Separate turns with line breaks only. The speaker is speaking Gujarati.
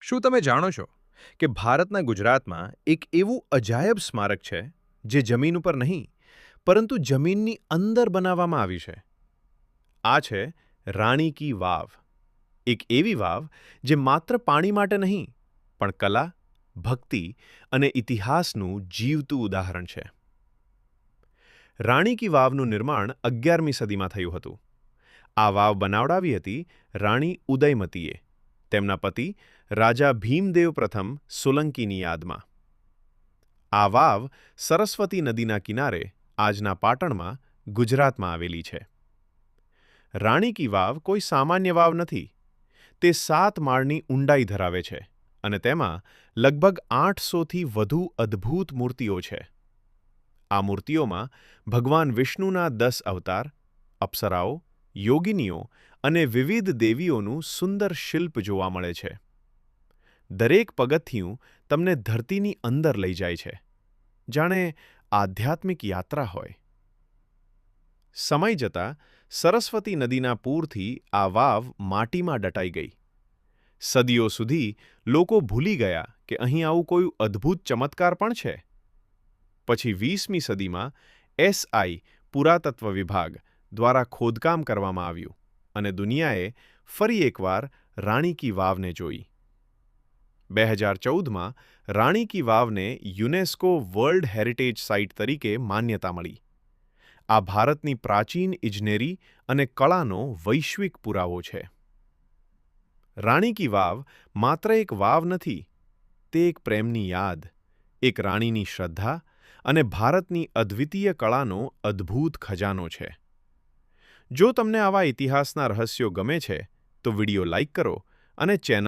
શું તમે જાણો છો કે ભારતના ગુજરાતમાં એક એવું અજાયબ સ્મારક છે જે જમીન ઉપર નહીં પરંતુ જમીનની અંદર બનાવવામાં આવ્યું છે? આ છે રાણી કી વાવ. એક એવી વાવ જે માત્ર પાણી માટે નહીં પણ કલા, ભક્તિ અને ઇતિહાસનું જીવતું ઉદાહરણ છે. રાણી કી વાવનું નિર્માણ 11મી સદીમાં થયું હતું. આ વાવ બનાવડાવી હતી રાણી ઉદયમતીએ તેમના પતિ રાજા ભીમદેવ પ્રથમ સોલંકીની યાદમાં. આ વાવ સરસ્વતી નદીના કિનારે આજના પાટણમાં, ગુજરાતમાં આવેલી છે. રાણી કી વાવ કોઈ સામાન્ય વાવ નથી. તે 7 માળની ઊંડાઈ ધરાવે છે અને તેમાં લગભગ 800થી વધુ અદ્ભુત મૂર્તિઓ છે. આ મૂર્તિઓમાં ભગવાન વિષ્ણુના 10 અવતાર, અપ્સરાઓ, યોગિનીઓ અને વિવિધ દેવીઓનું સુંદર શિલ્પ જોવા મળે છે. દરેક પગથિયું તમને ધરતીની અંદર લઈ જાય છે, જાણે આધ્યાત્મિક યાત્રા હોય. સમય જતાં સરસ્વતી નદીના પૂરથી આ વાવ માટીમાં દટાઈ ગઈ. સદીઓ સુધી લોકો ભૂલી ગયા કે અહીં આવું કોઈ અદ્ભુત ચમત્કાર પણ છે. પછી 20મી સદીમાં SI પુરાતત્વ વિભાગ દ્વારા ખોદકામ કરવામાં આવ્યું અને દુનિયાએ ફરી એકવાર રાણી કી વાવને જોઈ. 2014માં Rani ki વાવને UNESCO world heritage site તરીકે માન્યતા મળી. આ ભારતની પ્રાચીન ઇજનેરી અને કળાનો વૈશ્વિક પુરાવો છે. રાણી કી વાવ માત્ર એક વાવ નથી, તે એક પ્રેમની યાદ, એક રાણીની શ્રદ્ધા અને ભારતની અદ્વિતીય કળાનો અદ્ભુત ખજાનો છે. જો તમને આવા ઇતિહાસના રહસ્યો ગમે છે, તો વિડીયો લાઇક કરો અને ચેનલ